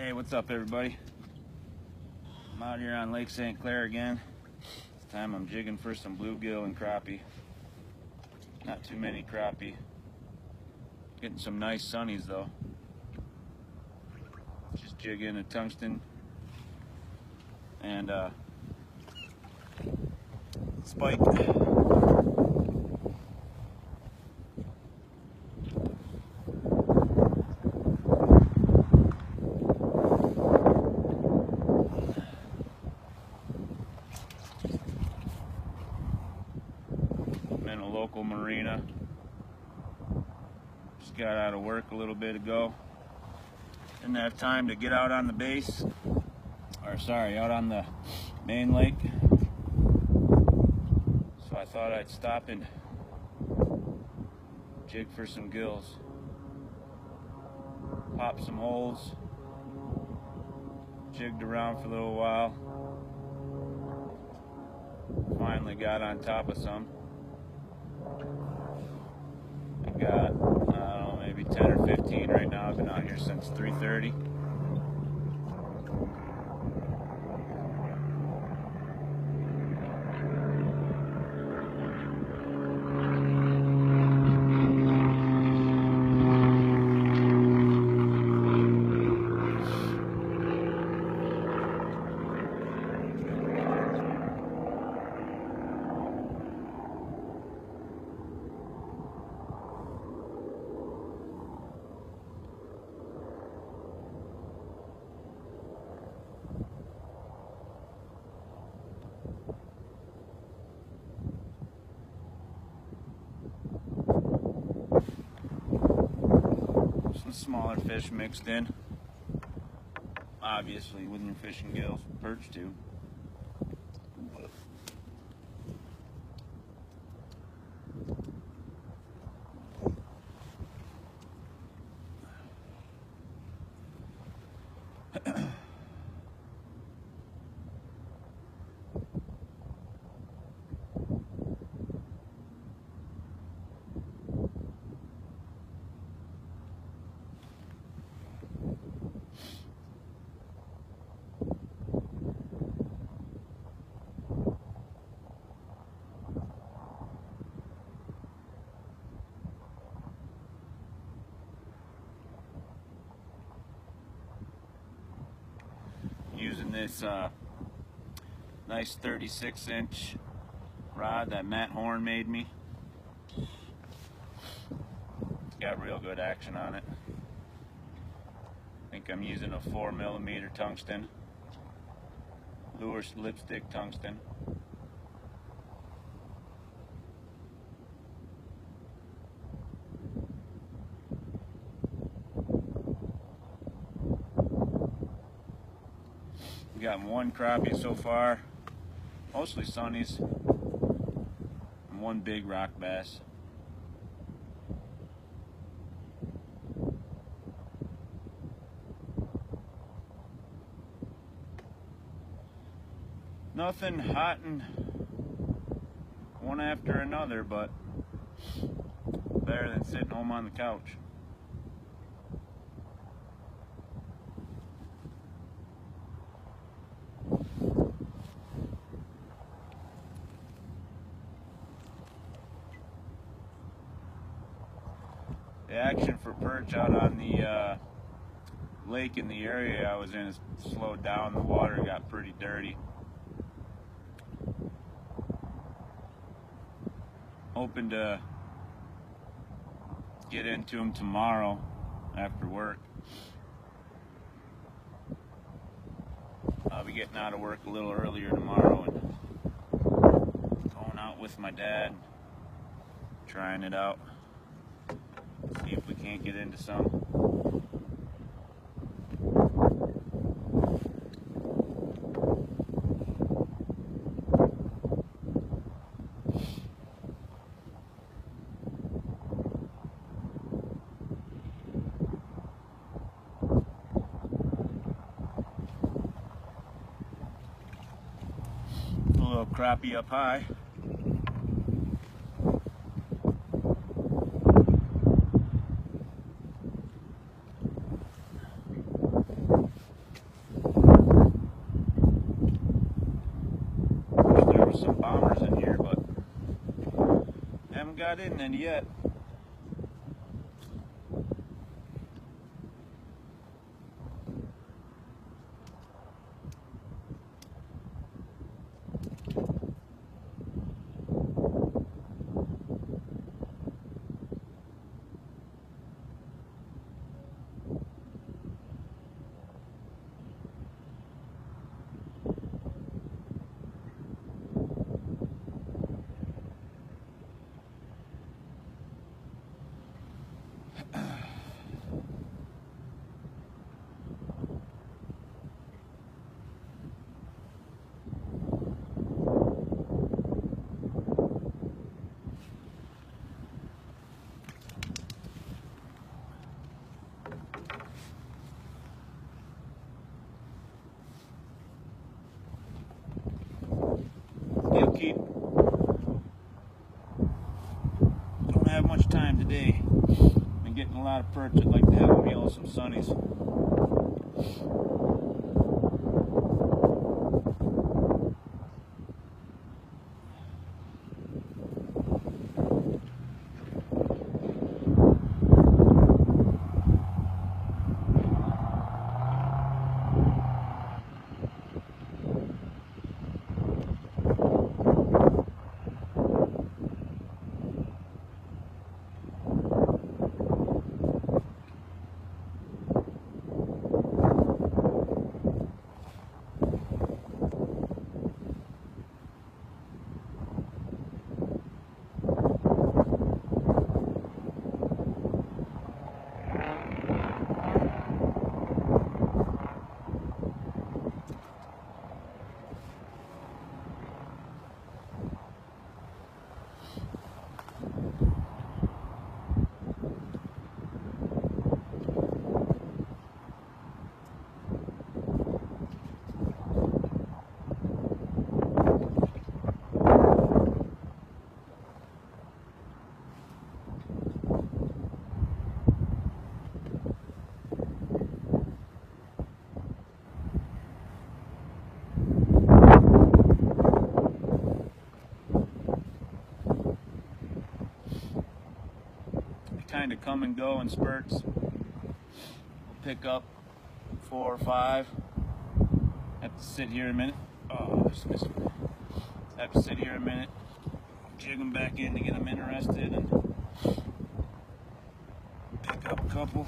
Hey, what's up everybody? I'm out here on Lake St. Clair again. This time I'm jigging for some bluegill and crappie. Not too many crappie. Getting some nice sunnies though. Just jigging a tungsten and spike. I'm in a local marina. Just got out of work a little bit ago. Didn't have time to get out on the base, or sorry, out on the main lake. So I thought I'd stop and jig for some gills. Popped some holes, jigged around for a little while. Finally got on top of some. I got, I don't know, maybe 10 or 15 right now. I've been out here since 3:30. Some smaller fish mixed in. Obviously, when you're fishing gills, perch too. Using this nice 36-inch rod that Matt Horn made me. It's got real good action on it. I think I'm using a 4mm tungsten, lure lipstick tungsten. We got one crappie so far, mostly sunnies, and one big rock bass. Nothing hot and one after another, but better than sitting home on the couch. The action for perch out on the lake in the area I was in has slowed down. The water got pretty dirty. Hoping to get into them tomorrow after work. I'll be getting out of work a little earlier tomorrow and going out with my dad, trying it out. See if we can't get into some. A little crappie up high. not in any yet. Still keep. Don't have much time today. Been getting a lot of perch. I'd like to have a meal of some sunnies. Kind of come and go in spurts. We'll pick up 4 or 5. Have to sit here a minute. Oh, I just missed it. Have to sit here a minute, jig them back in to get them interested, and pick up a couple.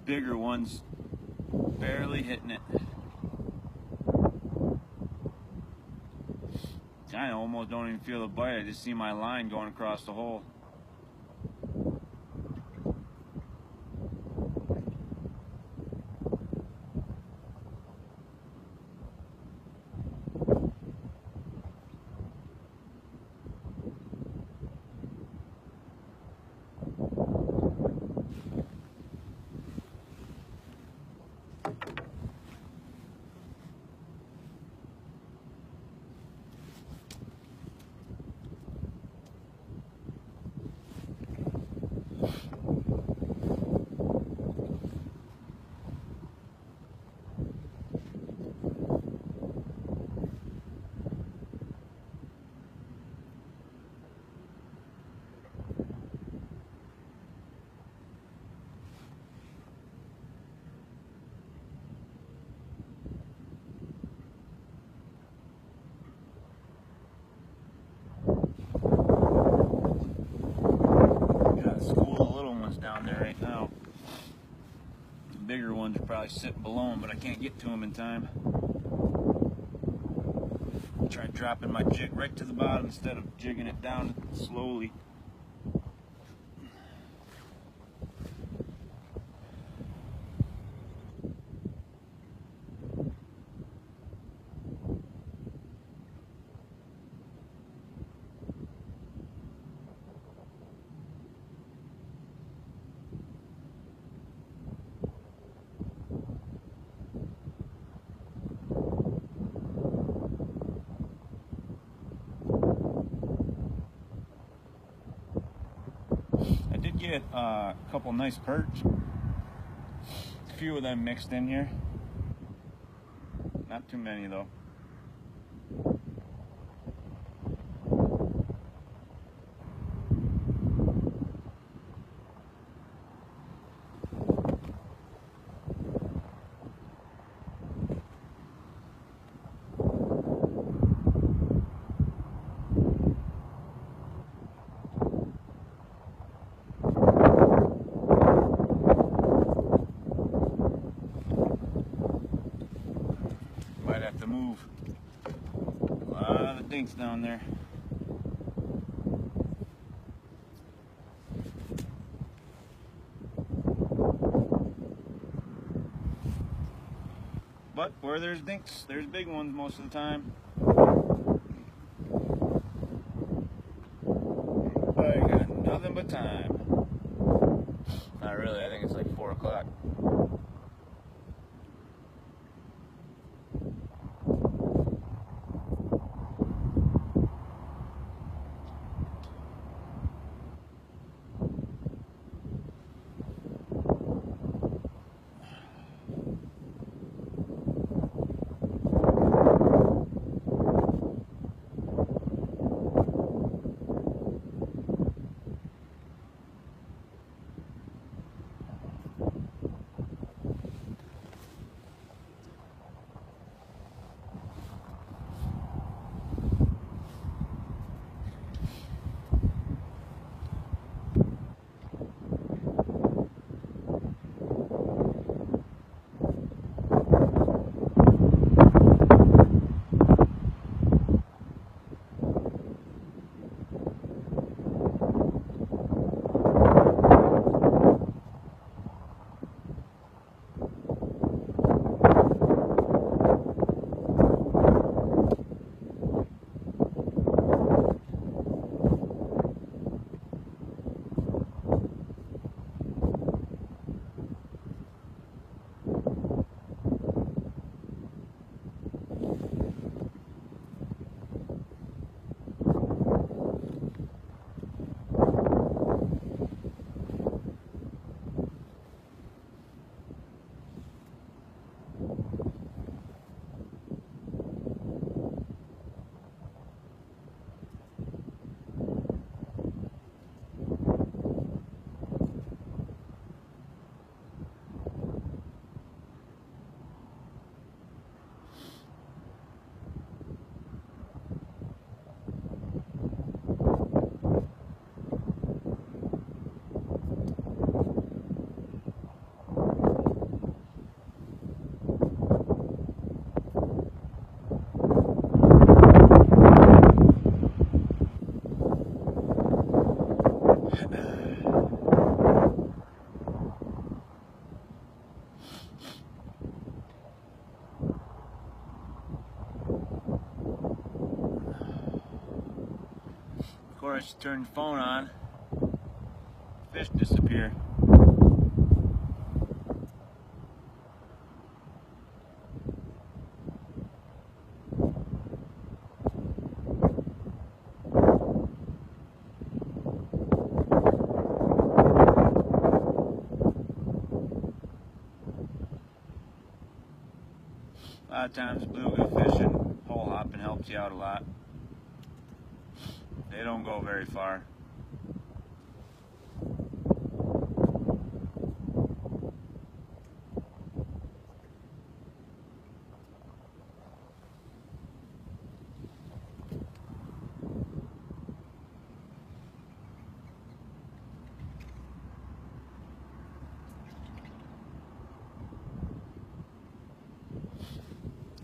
Bigger ones barely hitting it. I almost don't even feel the bite. I just see my line going across the hole. bigger ones are probably sitting below them, but I can't get to them in time. Try dropping my jig right to the bottom instead of jigging it down slowly. I did get a couple nice perch. A few of them mixed in here. Not too many though. Might have to move. A lot of dinks down there. But where there's dinks, there's big ones most of the time. I got nothing but time. Not really, I think it's like 4 o'clock. Of course, you turn your phone on, fish disappear. A lot of times bluegill fishing, hole hopping helps you out a lot. They don't go very far.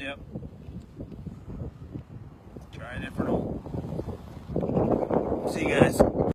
Yep. Try a different hole. See you guys.